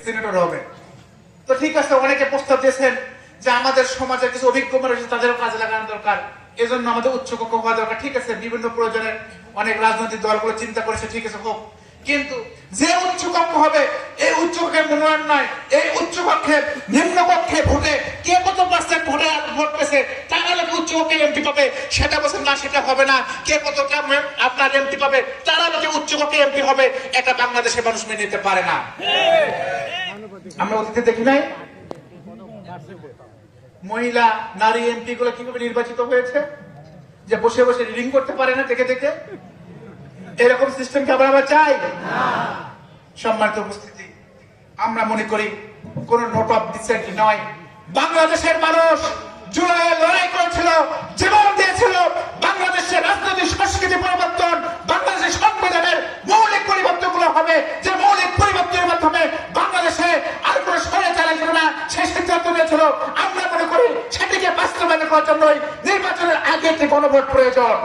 Senator হবে। তো ঠিক আছে, অনেকে প্রস্তাব দিয়েছেন যে আমাদের সমাজের কিছু অভিজ্ঞ মানুষ তাদেরও কাজে লাগানো দরকার, এজন্য আমাদের উচ্চকক্ষ হওয়া দরকার। ঠিক আছে, বিভিন্ন প্রয়োজনে অনেক রাজনৈতিক দলগুলো চিন্তা করেছে, ঠিক আছে হোক, কিন্তু যে উচ্চকক্ষ হবে এই উচ্চকক্ষে মনোনয়ন নয়, এই উচ্চকক্ষে নিম্নকক্ষে ভোটে কে কত পার্সেন্ট ভোটে ভোট পেয়েছে তারা লোকে উচ্চকক্ষে এমপি পাবে, সেটা বলছেন না সেটা হবে না। কে কতটা আপনার এমপি পাবে তারা লোকে উচ্চকক্ষে এমপি হবে, এটা বাংলাদেশের মানুষ মেনে নিতে পারে না। আমরা অতীতে দেখি নাই মহিলা নারী এমপি গুলো কিভাবে নির্বাচিত হয়েছে, যে বসে বসে রিডিং করতে পারে না দেখে দেখে। এরকম সিস্টেম কি আমরা চাই? সম্মানিত উপস্থিতি, আমরা মনে করি কোন নোট অফ ডিসেন্ট নয়। বাংলাদেশের মানুষ জুলাইয়ে লড়াই করেছিল, জীবন দিয়েছিল। বাংলাদেশের রাজনৈতিক সংস্কৃতি পরিবর্তন, বাংলাদেশের সংবিধানের মৌলিক পরিবর্তন গুলো হবে, যে মৌলিক পরিবর্তনের মাধ্যমে বাংলাদেশে আর কোন স্বৈরাচার ছিল না, সে সিদ্ধান্ত নিয়েছিল। আমরা মনে করি সেটিকে বাস্তবায়ন করার জন্যই নির্বাচনের আগে একটি গণভোট প্রয়োজন।